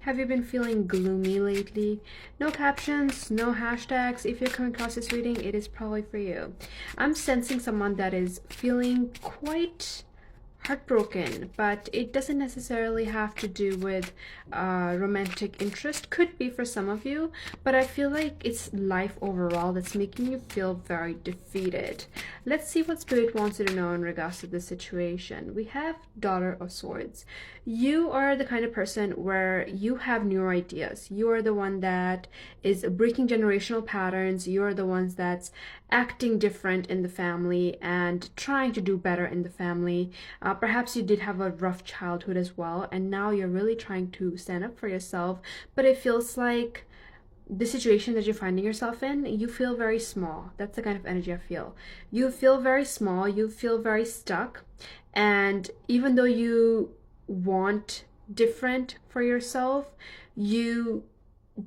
Have you been feeling gloomy lately? No captions, no hashtags. If you're coming across this reading, it is probably for you. I'm sensing someone that is feeling quite heartbroken, but it doesn't necessarily have to do with romantic interest. Could be for some of you, but I feel like it's life overall that's making you feel very defeated. Let's see what Spirit wants you to know in regards to this situation. We have Daughter of Swords. You are the kind of person where you have new ideas. You are the one that is breaking generational patterns. You are the ones that's acting different in the family and trying to do better in the family. Perhaps you did have a rough childhood as well, and now you're really trying to stand up for yourself, but it feels like the situation that you're finding yourself in, you feel very small. That's the kind of energy I feel. You feel very small, you feel very stuck, and even though you want different for yourself, you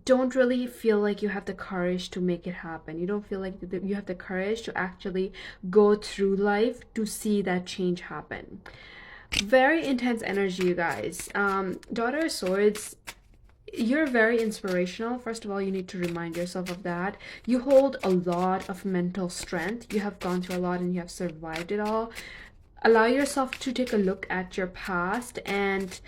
don't really feel like you have the courage to make it happen. You don't feel like you have the courage to actually go through life to see that change happen. Very intense energy, you guys. Daughter of Swords, you're very inspirational. First of all, you need to remind yourself of that. You hold a lot of mental strength. You have gone through a lot and you have survived it all. Allow yourself to take a look at your past and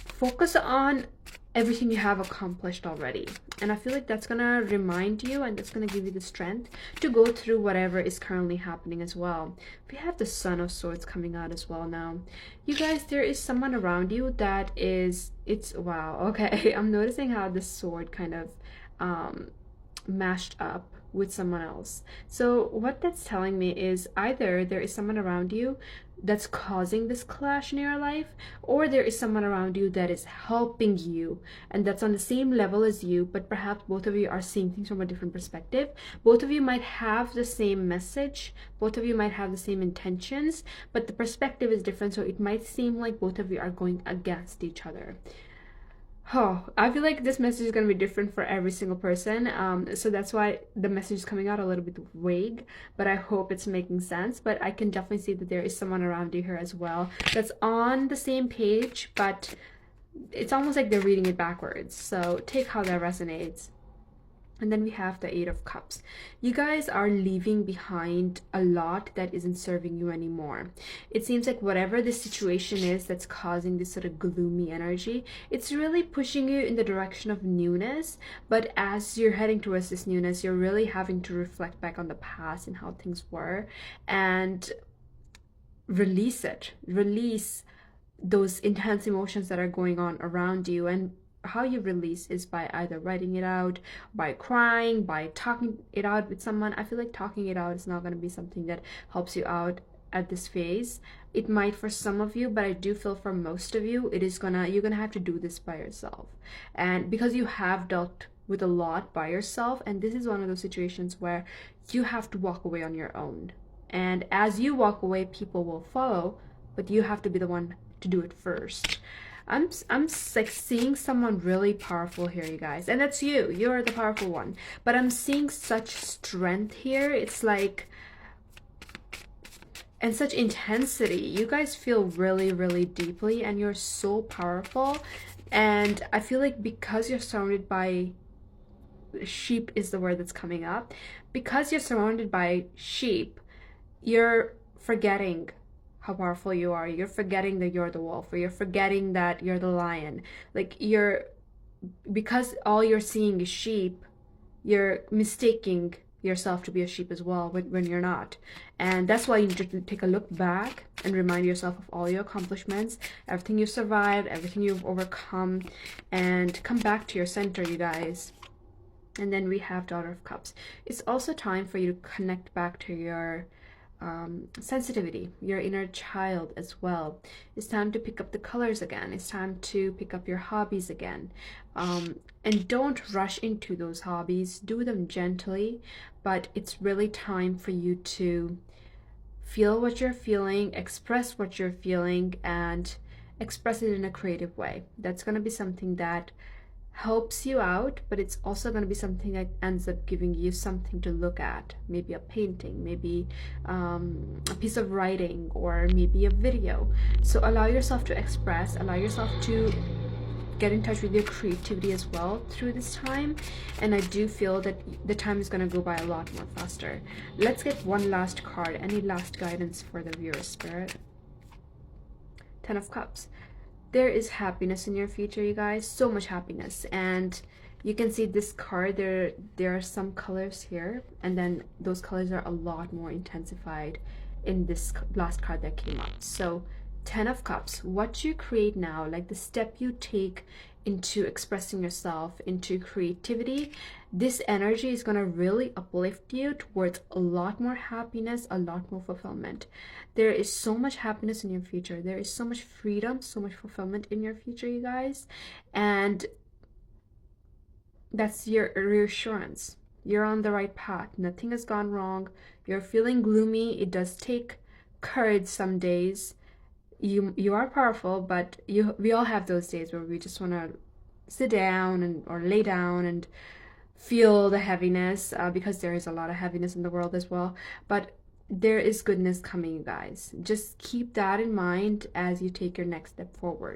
focus on everything you have accomplished already. And I feel like that's gonna remind you and that's gonna give you the strength to go through whatever is currently happening as well. We have the Son of Swords coming out as well now. You guys, there is someone around you that is, it's, wow, okay. I'm noticing how the sword kind of mashed up with someone else. So what that's telling me is either there is someone around you that's causing this clash in your life, or there is someone around you that is helping you and that's on the same level as you, but perhaps both of you are seeing things from a different perspective. Both of you might have the same message, both of you might have the same intentions, but the perspective is different, so it might seem like both of you are going against each other. Oh, I feel like this message is going to be different for every single person. So that's why the message is coming out a little bit vague, but I hope it's making sense. But I can definitely see that there is someone around you here as well that's on the same page, but it's almost like they're reading it backwards. So take how that resonates. And then we have the Eight of Cups. You guys are leaving behind a lot that isn't serving you anymore. It seems like whatever the situation is that's causing this sort of gloomy energy, it's really pushing you in the direction of newness. But as you're heading towards this newness, you're really having to reflect back on the past and how things were and release it. Release those intense emotions that are going on around you. And how you release is by either writing it out, by crying, by talking it out with someone. I feel like talking it out is not going to be something that helps you out at this phase. It might for some of you, but I do feel for most of you, you're gonna have to do this by yourself. And because you have dealt with a lot by yourself, and this is one of those situations where you have to walk away on your own. And as you walk away, people will follow, but you have to be the one to do it first. I'm like seeing someone really powerful here, you guys, and that's you. You're the powerful one. But I'm seeing such strength here. It's like, and such intensity. You guys feel really, really deeply, and you're so powerful. And I feel like because you're surrounded by sheep is the word that's coming up. Because you're surrounded by sheep, you're forgetting how powerful you are. You're forgetting that you're the wolf, or you're forgetting that you're the lion. Like because all you're seeing is sheep, you're mistaking yourself to be a sheep as well when you're not. And that's why you need to take a look back and remind yourself of all your accomplishments, everything you've survived, everything you've overcome, and come back to your center, you guys. And then we have Daughter of Cups. It's also time for you to connect back to your sensitivity, your inner child as well. It's time to pick up the colors again. It's time to pick up your hobbies again. And don't rush into those hobbies. Do them gently, but it's really time for you to feel what you're feeling, express what you're feeling, and express it in a creative way. That's going to be something that helps you out, but it's also going to be something that ends up giving you something to look at. Maybe a painting, maybe a piece of writing, or maybe a video. So allow yourself to express, allow yourself to get in touch with your creativity as well through this time, and I do feel that the time is going to go by a lot more faster. Let's get one last card. Any last guidance for the viewer, Spirit? Ten of Cups. There is happiness in your future, you guys. So much happiness. And you can see this card, there are some colors here, and then those colors are a lot more intensified in this last card that came up. So Ten of Cups, what you create now, like the step you take into expressing yourself, into creativity, this energy is going to really uplift you towards a lot more happiness, a lot more fulfillment. There is so much happiness in your future. There is so much freedom, so much fulfillment in your future, you guys. And that's your reassurance. You're on the right path. Nothing has gone wrong. You're feeling gloomy. It does take courage some days. You are powerful, but we all have those days where we just want to sit down or lay down and feel the heaviness, because there is a lot of heaviness in the world as well. But there is goodness coming, you guys. Just keep that in mind as you take your next step forward.